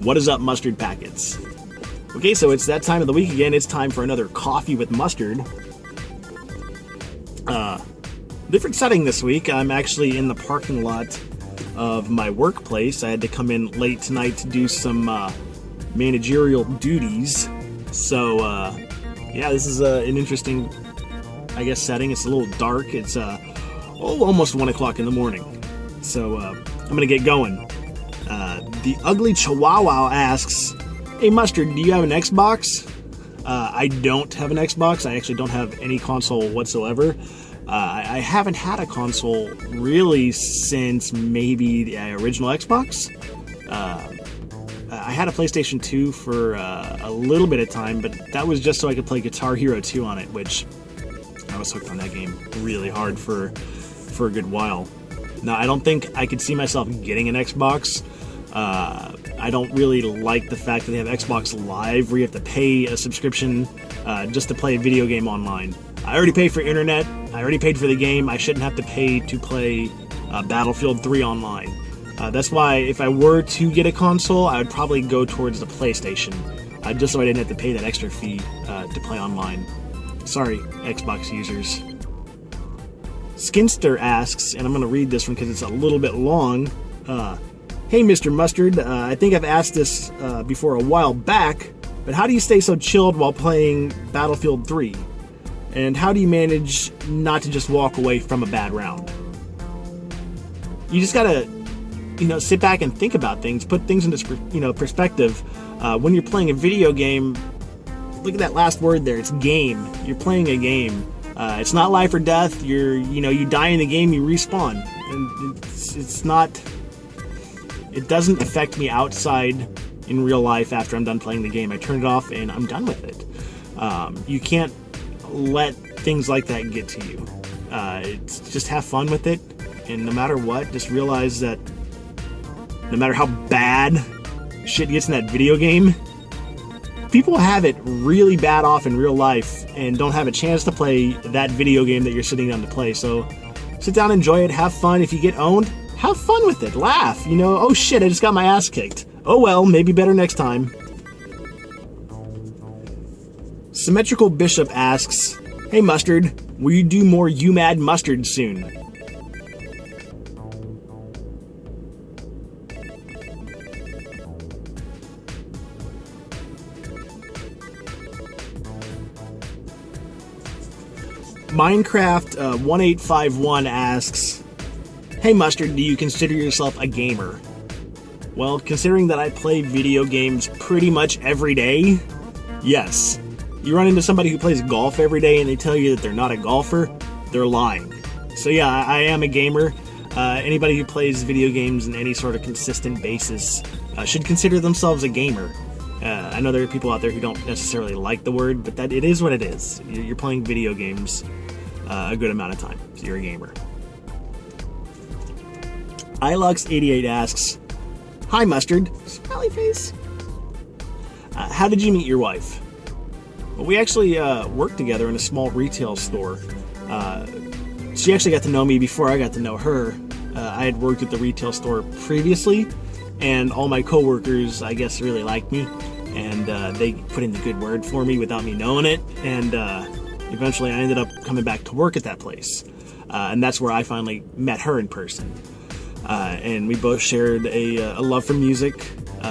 What is up, mustard packets? Okay, so it's that time of the week again. It's time for another coffee with mustard. Different setting this week. I'm actually in the parking lot of my workplace. I had to come in late tonight to do some managerial duties. So, yeah, this is an interesting, I guess, setting. It's a little dark. It's almost 1 o'clock in the morning. So, I'm going to get going. The Ugly Chihuahua asks, "Hey, Mustard, do you have an Xbox?" I don't have an Xbox. I actually don't have any console whatsoever. I haven't had a console really since maybe the original Xbox. I had a PlayStation 2 for a little bit of time, but that was just so I could play Guitar Hero 2 on it, which I was hooked on that game really hard for a good while. Now, I don't think I could see myself getting an Xbox. I don't really like the fact that they have Xbox Live, where you have to pay a subscription just to play a video game online. I already paid for internet. I already paid for the game. I shouldn't have to pay to play Battlefield 3 online. That's why if I were to get a console, I would probably go towards the PlayStation, just so I didn't have to pay that extra fee to play online. Sorry, Xbox users. Skinster asks, and I'm going to read this one because it's a little bit long. Hey, Mr. Mustard, I think I've asked this before a while back, but how do you stay so chilled while playing Battlefield 3? And how do you manage not to just walk away from a bad round? You just gotta, sit back and think about things, put things into, perspective. When you're playing a video game, look at that last word there. It's game. You're playing a game. It's not life or death. You die in the game, you respawn, and it's not. It doesn't affect me outside in real life after I'm done playing the game. I turn it off and I'm done with it. You can't let things like that get to you. It's just have fun with it, and no matter what, just realize that no matter how bad shit gets in that video game, people have it really bad off in real life and don't have a chance to play that video game that you're sitting down to play. So sit down, enjoy it, have fun. If you get owned, have fun with it, laugh, oh shit, I just got my ass kicked. Oh well, maybe better next time. Symmetrical Bishop asks, "Hey, Mustard, will you do more You Mad Mustard soon?" Minecraft 1851 asks, "Hey, Mustard, do you consider yourself a gamer?" Well, considering that I play video games pretty much every day, yes. You run into somebody who plays golf every day and they tell you that they're not a golfer, they're lying. So yeah, I am a gamer. Anybody who plays video games on any sort of consistent basis should consider themselves a gamer. I know there are people out there who don't necessarily like the word, but that it is what it is. You're playing video games a good amount of time, so you're a gamer. Ilux88 asks, "Hi, Mustard." Smiley face. "How did you meet your wife?" Well, we actually worked together in a small retail store. She actually got to know me before I got to know her. I had worked at the retail store previously, and all my coworkers, I guess, really liked me, and they put in the good word for me without me knowing it, and eventually I ended up coming back to work at that place, and that's where I finally met her in person. And we both shared a love for music.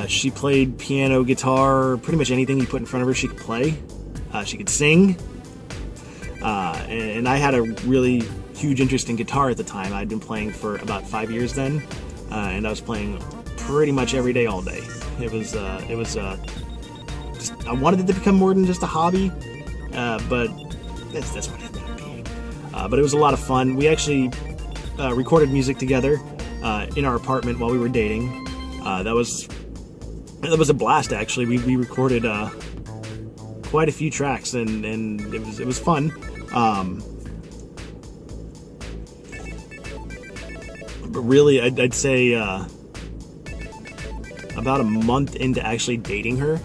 She played piano, guitar, pretty much anything you put in front of her she could play. She could sing, and I had a really huge interest in guitar at the time. I'd been playing for about 5 years then, and I was playing pretty much every day, all day. It was just, I wanted it to become more than just a hobby, but that's what it ended up being. But it was a lot of fun. We actually recorded music together in our apartment while we were dating. That was a blast, actually. We recorded quite a few tracks, and it was fun. But really, I'd say about a month into actually dating her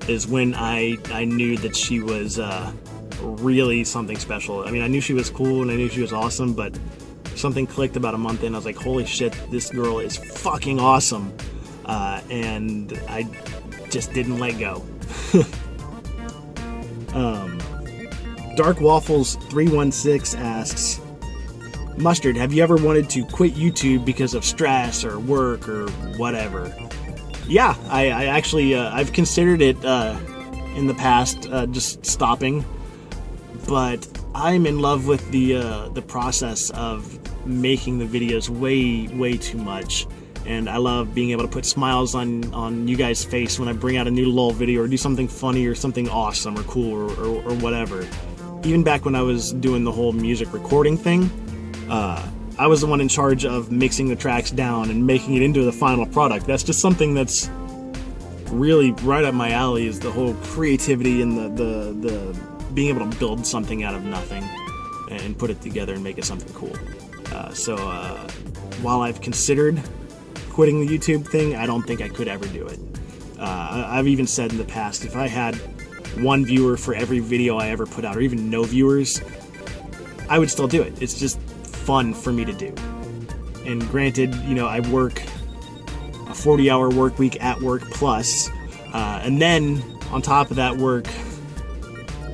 is when I knew that she was really something special. I mean, I knew she was cool and I knew she was awesome, but something clicked about a month in. I was like, holy shit, this girl is fucking awesome. And just didn't let go. Dark Waffles 316 asks, Mustard, have you ever wanted to quit YouTube because of stress or work or whatever? Yeah, I actually, I've considered it in the past, just stopping, but I'm in love with the process of making the videos way too much. And I love being able to put smiles on you guys' face when I bring out a new LOL video or do something funny or something awesome or cool or whatever. Even back when I was doing the whole music recording thing, I was the one in charge of mixing the tracks down and making it into the final product. That's just something that's really right up my alley, is the whole creativity and the being able to build something out of nothing and put it together and make it something cool. So while I've considered quitting the YouTube thing, I don't think I could ever do it. I've even said in the past, if I had one viewer for every video I ever put out, or even no viewers, I would still do it. It's just fun for me to do. And granted, you know, I work a 40-hour work week at work plus, and then on top of that work,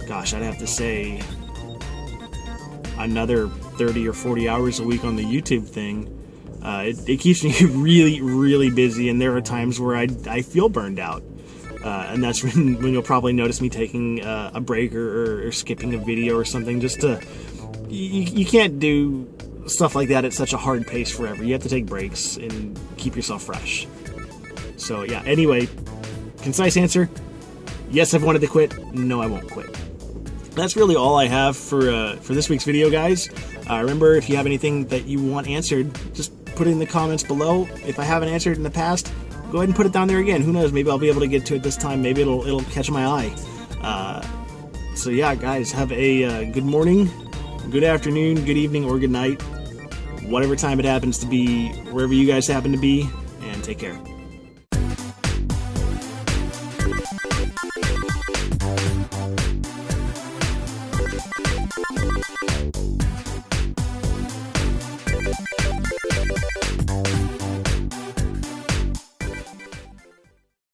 gosh, I'd have to say another 30 or 40 hours a week on the YouTube thing. It keeps me really busy, and there are times where I feel burned out. And that's when you'll probably notice me taking a break or skipping a video or something, just to... You can't do stuff like that at such a hard pace forever. You have to take breaks and keep yourself fresh. So yeah, anyway, concise answer, yes, I've wanted to quit. No, I won't quit. That's really all I have for this week's video, guys. Remember, if you have anything that you want answered, just put it in the comments below. If I haven't answered in the past, go ahead and put it down there again. Who knows, maybe I'll be able to get to it this time. Maybe it'll catch my eye. So yeah, guys, have a good morning, good afternoon, good evening, or good night, whatever time it happens to be, wherever you guys happen to be, and take care.